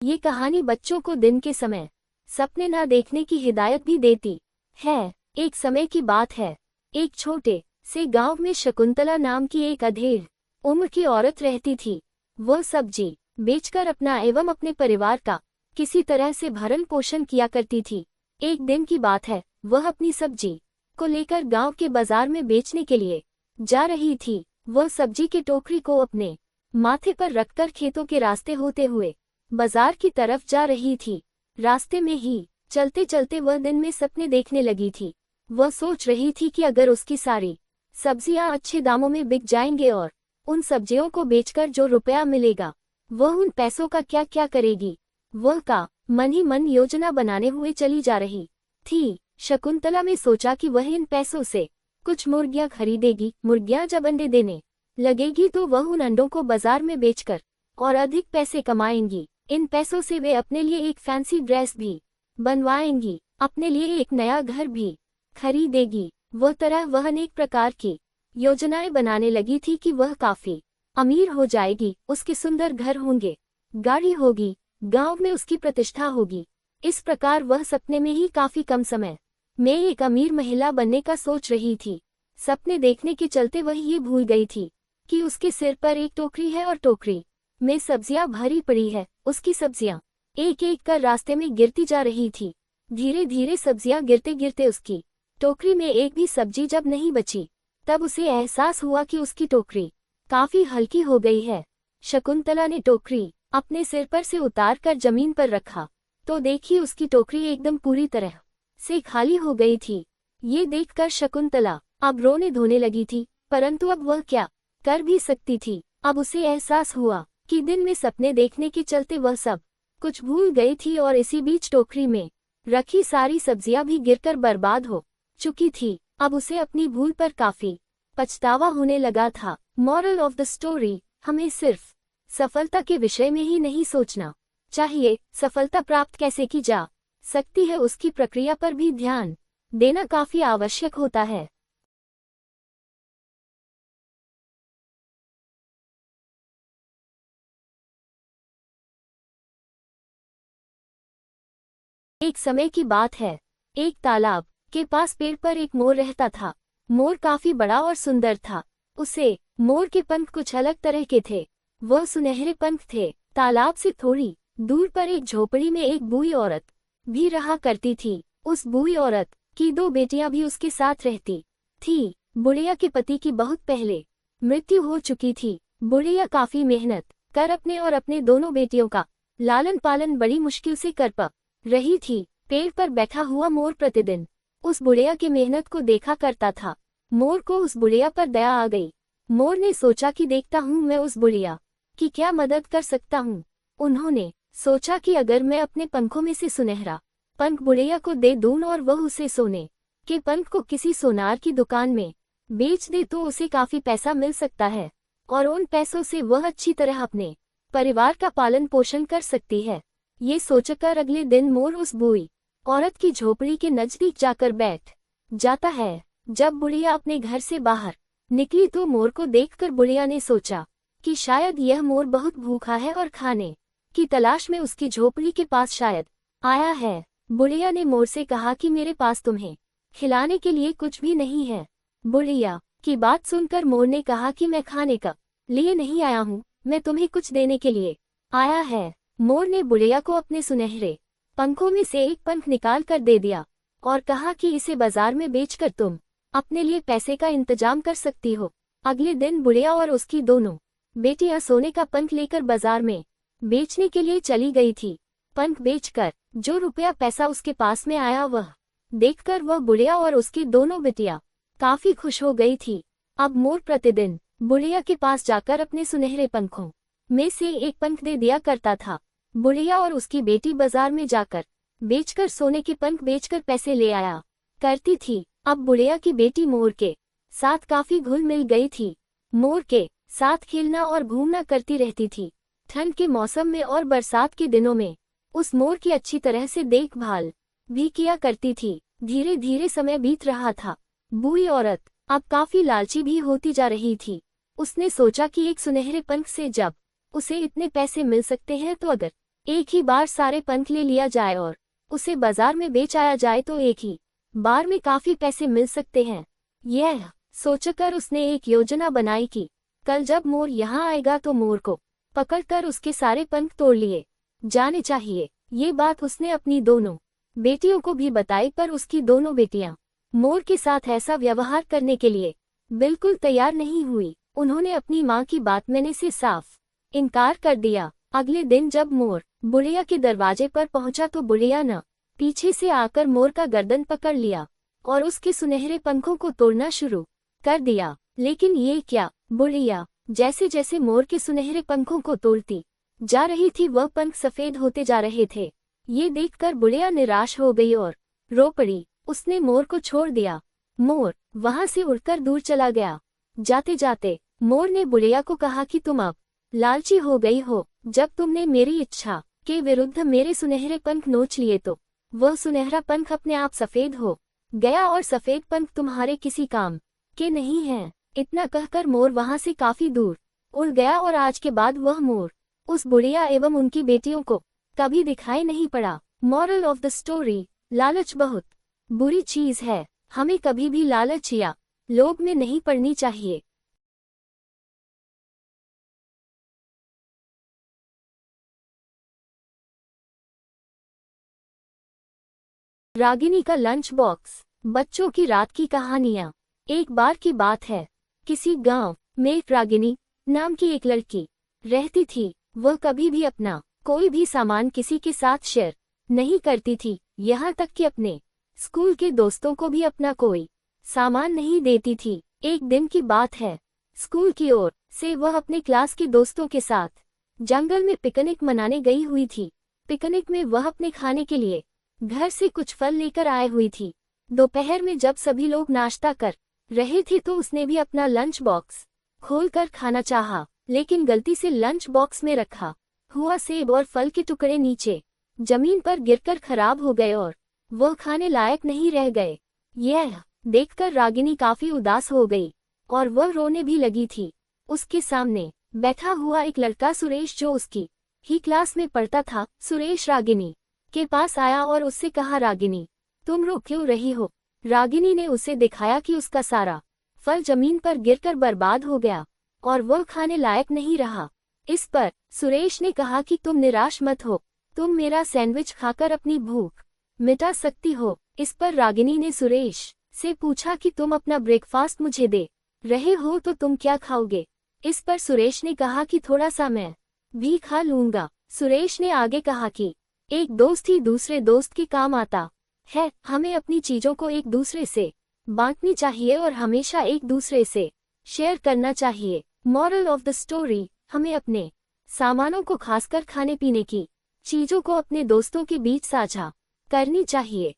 ये कहानी बच्चों को दिन के समय सपने न देखने की हिदायत भी देती है। एक समय की बात है, एक छोटे से गांव में शकुंतला नाम की एक अधेड़ उम्र की औरत रहती थी। वह सब्जी बेचकर अपना एवं अपने परिवार का किसी तरह से भरण पोषण किया करती थी। एक दिन की बात है, वह अपनी सब्जी को लेकर गांव के बाजार में बेचने के लिए जा रही थी। वह सब्जी की टोकरी को अपने माथे पर रखकर खेतों के रास्ते होते हुए बाजार की तरफ जा रही थी। रास्ते में ही चलते चलते वह दिन में सपने देखने लगी थी। वह सोच रही थी कि अगर उसकी सारी सब्जियां अच्छे दामों में बिक जाएंगे और उन सब्जियों को बेचकर जो रुपया मिलेगा वह उन पैसों का क्या क्या करेगी। वह का मन ही मन योजना बनाने हुए चली जा रही थी। शकुंतला ने सोचा कि वह इन पैसों से कुछ मुर्गियां खरीदेगी। मुर्गियां जब अंडे देने लगेगी तो वह उन अंडों को बाजार में बेचकर और अधिक पैसे कमाएंगी। इन पैसों से वे अपने लिए एक फैंसी ड्रेस भी बनवाएंगी, अपने लिए एक नया घर भी खरीदेगी। वह अनेक प्रकार की योजनाएं बनाने लगी थी कि वह काफी अमीर हो जाएगी, उसके सुंदर घर होंगे, गाड़ी होगी, गांव में उसकी प्रतिष्ठा होगी। इस प्रकार वह सपने में ही काफी कम समय में एक अमीर महिला बनने का सोच रही थी। सपने देखने के चलते वह ये भूल गई थी कि उसके सिर पर एक टोकरी है और टोकरी में सब्जियां भरी पड़ी है। उसकी सब्जियां एक एक कर रास्ते में गिरती जा रही थी। धीरे धीरे सब्जियां गिरते गिरते उसकी टोकरी में एक भी सब्जी जब नहीं बची, तब उसे एहसास हुआ कि उसकी टोकरी काफी हल्की हो गई है। शकुंतला ने टोकरी अपने सिर पर से उतार कर जमीन पर रखा तो देखी उसकी टोकरी एकदम पूरी तरह से खाली हो गई थी। ये देखकर शकुंतला अब रोने धोने लगी थी, परंतु अब वह क्या कर भी सकती थी। अब उसे एहसास हुआ कि दिन में सपने देखने के चलते वह सब कुछ भूल गई थी और इसी बीच टोकरी में रखी सारी सब्जियां भी गिरकर बर्बाद हो चुकी थी। अब उसे अपनी भूल पर काफी पछतावा होने लगा था। मॉरल ऑफ द स्टोरी, हमें सिर्फ सफलता के विषय में ही नहीं सोचना चाहिए, सफलता प्राप्त कैसे की जा सकती है उसकी प्रक्रिया पर भी ध्यान देना काफी आवश्यक होता है। एक समय की बात है, एक तालाब के पास पेड़ पर एक मोर रहता था। मोर काफी बड़ा और सुंदर था। मोर के पंख कुछ अलग तरह के थे, वह सुनहरे पंख थे। तालाब से थोड़ी दूर पर एक झोपड़ी में एक बूढ़ी औरत भी रहा करती थी। उस बूढ़ी औरत की 2 बेटियां भी उसके साथ रहती थी। बुढ़िया के पति की बहुत पहले मृत्यु हो चुकी थी। बुढ़िया काफी मेहनत कर अपने और अपने दोनों बेटियों का लालन पालन बड़ी मुश्किल से कर पा रही थी। पेड़ पर बैठा हुआ मोर प्रतिदिन उस बुढ़िया की मेहनत को देखा करता था। मोर को उस बुढ़िया पर दया आ गई। मोर ने सोचा कि देखता हूँ मैं उस बुढ़िया की क्या मदद कर सकता हूँ। उन्होंने सोचा कि अगर मैं अपने पंखों में से सुनहरा पंख बुढ़िया को दे दूं और वह उसे सोने के पंख को किसी सोनार की दुकान में बेच दे तो उसे काफी पैसा मिल सकता है और उन पैसों से वह अच्छी तरह अपने परिवार का पालन पोषण कर सकती है। ये सोचकर अगले दिन मोर उस बूढ़ी औरत की झोपड़ी के नजदीक जाकर बैठ जाता है। जब बुढ़िया अपने घर से बाहर निकली तो मोर को देखकर बुढ़िया ने सोचा कि शायद यह मोर बहुत भूखा है और खाने की तलाश में उसकी झोपड़ी के पास शायद आया है। बुढ़िया ने मोर से कहा कि मेरे पास तुम्हें खिलाने के लिए कुछ भी नहीं है। बुढ़िया की बात सुनकर मोर ने कहा कि मैं खाने का लिए नहीं आया हूँ, मैं तुम्हें कुछ देने के लिए आया है। मोर ने बुढ़िया को अपने सुनहरे पंखों में से एक पंख निकाल कर दे दिया और कहा कि इसे बाजार में बेचकर तुम अपने लिए पैसे का इंतजाम कर सकती हो। अगले दिन बुढ़िया और उसकी दोनों बेटियां सोने का पंख लेकर बाजार में बेचने के लिए चली गई थी। पंख बेचकर जो रुपया पैसा उसके पास में आया वह देखकर वह बुढ़िया और उसकी दोनों बेटियां काफी खुश हो गई थी। अब मोर प्रतिदिन बुढ़िया के पास जाकर अपने सुनहरे पंखों में से एक पंख दे दिया करता था। बुढ़िया और उसकी बेटी बाजार में जाकर बेचकर सोने के पंख बेचकर पैसे ले आया करती थी। अब बुढ़िया की बेटी मोर के साथ काफी घुल मिल गई थी। मोर के साथ खेलना और घूमना करती रहती थी। ठंड के मौसम में और बरसात के दिनों में उस मोर की अच्छी तरह से देखभाल भी किया करती थी। धीरे धीरे समय बीत रहा था। बूढ़ी औरत अब काफी लालची भी होती जा रही थी। उसने सोचा कि एक सुनहरे पंख से जब उसे इतने पैसे मिल सकते हैं तो अगर एक ही बार सारे पंख ले लिया जाए और उसे बाजार में बेच आया जाए तो एक ही बार में काफी पैसे मिल सकते हैं। यह सोचकर उसने एक योजना बनाई कि कल जब मोर यहाँ आएगा तो मोर को पकड़कर उसके सारे पंख तोड़ लिए जाने चाहिए। ये बात उसने अपनी दोनों बेटियों को भी बताई, पर उसकी दोनों बेटियां मोर के साथ ऐसा व्यवहार करने के लिए बिल्कुल तैयार नहीं हुई। उन्होंने अपनी माँ की बात मानने से साफ इनकार कर दिया। अगले दिन जब मोर बुढ़िया के दरवाजे पर पहुंचा तो बुढ़िया ने पीछे से आकर मोर का गर्दन पकड़ लिया और उसके सुनहरे पंखों को तोड़ना शुरू कर दिया। लेकिन ये क्या, बुढ़िया जैसे जैसे मोर के सुनहरे पंखों को तोड़ती जा रही थी वह पंख सफेद होते जा रहे थे। ये देखकर बुढ़िया निराश हो गई और रो पड़ी। उसने मोर को छोड़ दिया। मोर वहां से उड़कर दूर चला गया। जाते जाते मोर ने बुढ़िया को कहा कि तुम अब लालची हो गई हो। जब तुमने मेरी इच्छा के विरुद्ध मेरे सुनहरे पंख नोच लिए तो वह सुनहरा पंख अपने आप सफेद हो गया और सफेद पंख तुम्हारे किसी काम के नहीं हैं। इतना कहकर मोर वहां से काफी दूर उड़ गया और आज के बाद वह मोर उस बुढ़िया एवं उनकी बेटियों को कभी दिखाई नहीं पड़ा। मॉरल ऑफ द स्टोरी, लालच बहुत बुरी चीज है। हमें कभी भी लालच या लोभ में नहीं पड़नी चाहिए। रागिनी का लंच बॉक्स। बच्चों की रात की कहानियां। एक बार की बात है, किसी गांव में रागिनी नाम की एक लड़की रहती थी। वह कभी भी अपना कोई भी सामान किसी के साथ शेयर नहीं करती थी, यहाँ तक कि अपने स्कूल के दोस्तों को भी अपना कोई सामान नहीं देती थी। एक दिन की बात है, स्कूल की ओर से वह अपने क्लास के दोस्तों के साथ जंगल में पिकनिक मनाने गई हुई थी। पिकनिक में वह अपने खाने के लिए घर से कुछ फल लेकर आए हुई थी। दोपहर में जब सभी लोग नाश्ता कर रहे थे तो उसने भी अपना लंच बॉक्स खोलकर खाना चाहा, लेकिन गलती से लंच बॉक्स में रखा हुआ सेब और फल के टुकड़े नीचे जमीन पर गिरकर खराब हो गए और वह खाने लायक नहीं रह गए। यह देखकर रागिनी काफी उदास हो गई और वह रोने भी लगी थी। उसके सामने बैठा हुआ एक लड़का सुरेश, जो उसकी ही क्लास में पढ़ता था। सुरेश रागिनी के पास आया और उससे कहा, रागिनी तुम रो क्यों रही हो। रागिनी ने उसे दिखाया कि उसका सारा फल जमीन पर गिरकर बर्बाद हो गया और वह खाने लायक नहीं रहा। इस पर सुरेश ने कहा कि तुम निराश मत हो, तुम मेरा सैंडविच खाकर अपनी भूख मिटा सकती हो। इस पर रागिनी ने सुरेश से पूछा कि तुम अपना ब्रेकफास्ट मुझे दे रहे हो तो तुम क्या खाओगे। इस पर सुरेश ने कहा कि थोड़ा सा मैं भी खा लूंगा। सुरेश ने आगे कहा कि एक दोस्त ही दूसरे दोस्त के काम आता है, हमें अपनी चीजों को एक दूसरे से बांटनी चाहिए और हमेशा एक दूसरे से शेयर करना चाहिए। मॉरल ऑफ द स्टोरी, हमें अपने सामानों को, खासकर खाने पीने की चीजों को, अपने दोस्तों के बीच साझा करनी चाहिए।